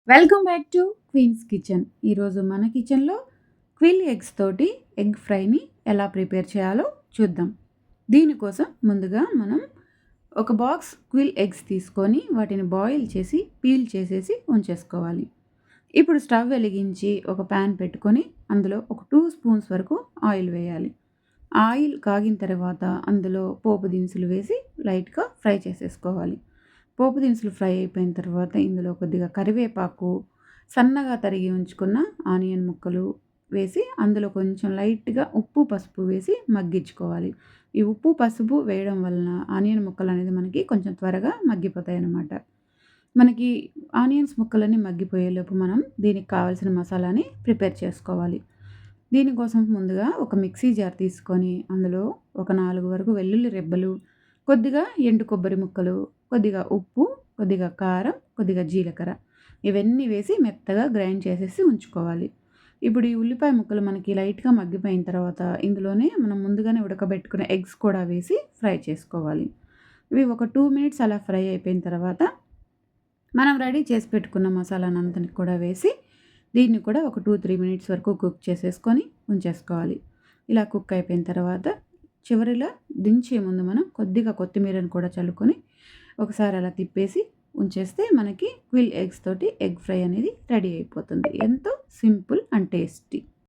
Welcome back to Queen's Kitchen. ఈరోజు మన కిచెన్లో క్విల్ ఎగ్స్ తోటి ఎగ్ ఫ్రైని ఎలా ప్రిపేర్ చేయాలో చూద్దాం. దీనికోసం ముందుగా మనం ఒక బాక్స్ క్విల్ ఎగ్స్ తీసుకొని వాటిని బాయిల్ చేసి పీల్ చేసేసి ఉంచేసుకోవాలి. ఇప్పుడు స్టవ్ వెలిగించి ఒక ప్యాన్ పెట్టుకొని అందులో ఒక 2 స్పూన్స్ వరకు ఆయిల్ వేయాలి. ఆయిల్ కాగిన తర్వాత అందులో పోపు దినుసులు వేసి లైట్గా ఫ్రై చేసేసుకోవాలి. పోపు దినుసులు ఫ్రై అయిపోయిన తర్వాత ఇందులో కొద్దిగా కరివేపాకు, సన్నగా తరిగి ఉంచుకున్న ఆనియన్ ముక్కలు వేసి అందులో కొంచెం లైట్‌గా ఉప్పు, పసుపు వేసి మగ్గించుకోవాలి. ఈ ఉప్పు, పసుపు వేయడం వలన ఆనియన్ ముక్కలనేది మనకి కొంచెం త్వరగా మగ్గిపోతాయన్నమాట. మనకి ఆనియన్స్ ముక్కలన్నీ మగ్గిపోయేలోపు మనం దీనికి కావాల్సిన మసాలాని ప్రిపేర్ చేసుకోవాలి. దీనికోసం ముందుగా ఒక మిక్సీ జార్ తీసుకొని అందులో ఒక 4 వరకు వెల్లుల్లి రెబ్బలు, కొద్దిగా ఎండు కొబ్బరి ముక్కలు, కొద్దిగా ఉప్పు, కొద్దిగా కారం, కొద్దిగా జీలకర్ర ఇవన్నీ వేసి మెత్తగా గ్రైండ్ చేసేసి ఉంచుకోవాలి. ఇప్పుడు ఈ ఉల్లిపాయ ముక్కలు మనకి లైట్‌గా మగ్గిపోయిన తర్వాత ఇందులోనే మనం ముందుగానే ఉడకబెట్టుకున్న ఎగ్స్ కూడా వేసి ఫ్రై చేసుకోవాలి. ఇవి ఒక 2 మినిట్స్ అలా ఫ్రై అయిపోయిన తర్వాత మనం రెడీ చేసి పెట్టుకున్న మసాలానంతని కూడా వేసి దీన్ని కూడా ఒక 2, 3 మినిట్స్ వరకు కుక్ చేసేసుకొని ఉంచేసుకోవాలి. ఇలా కుక్ అయిపోయిన తర్వాత చివరిలో దించే ముందు మనం కొద్దిగా కొత్తిమీరను కూడా చల్లుకొని ఒకసారి అలా తిప్పేసి ఉంచేస్తే మనకి క్విల్ ఎగ్స్ తోటి ఎగ్ ఫ్రై అనేది రెడీ అయిపోతుంది. ఎంతో సింపుల్ అండ్ టేస్టీ.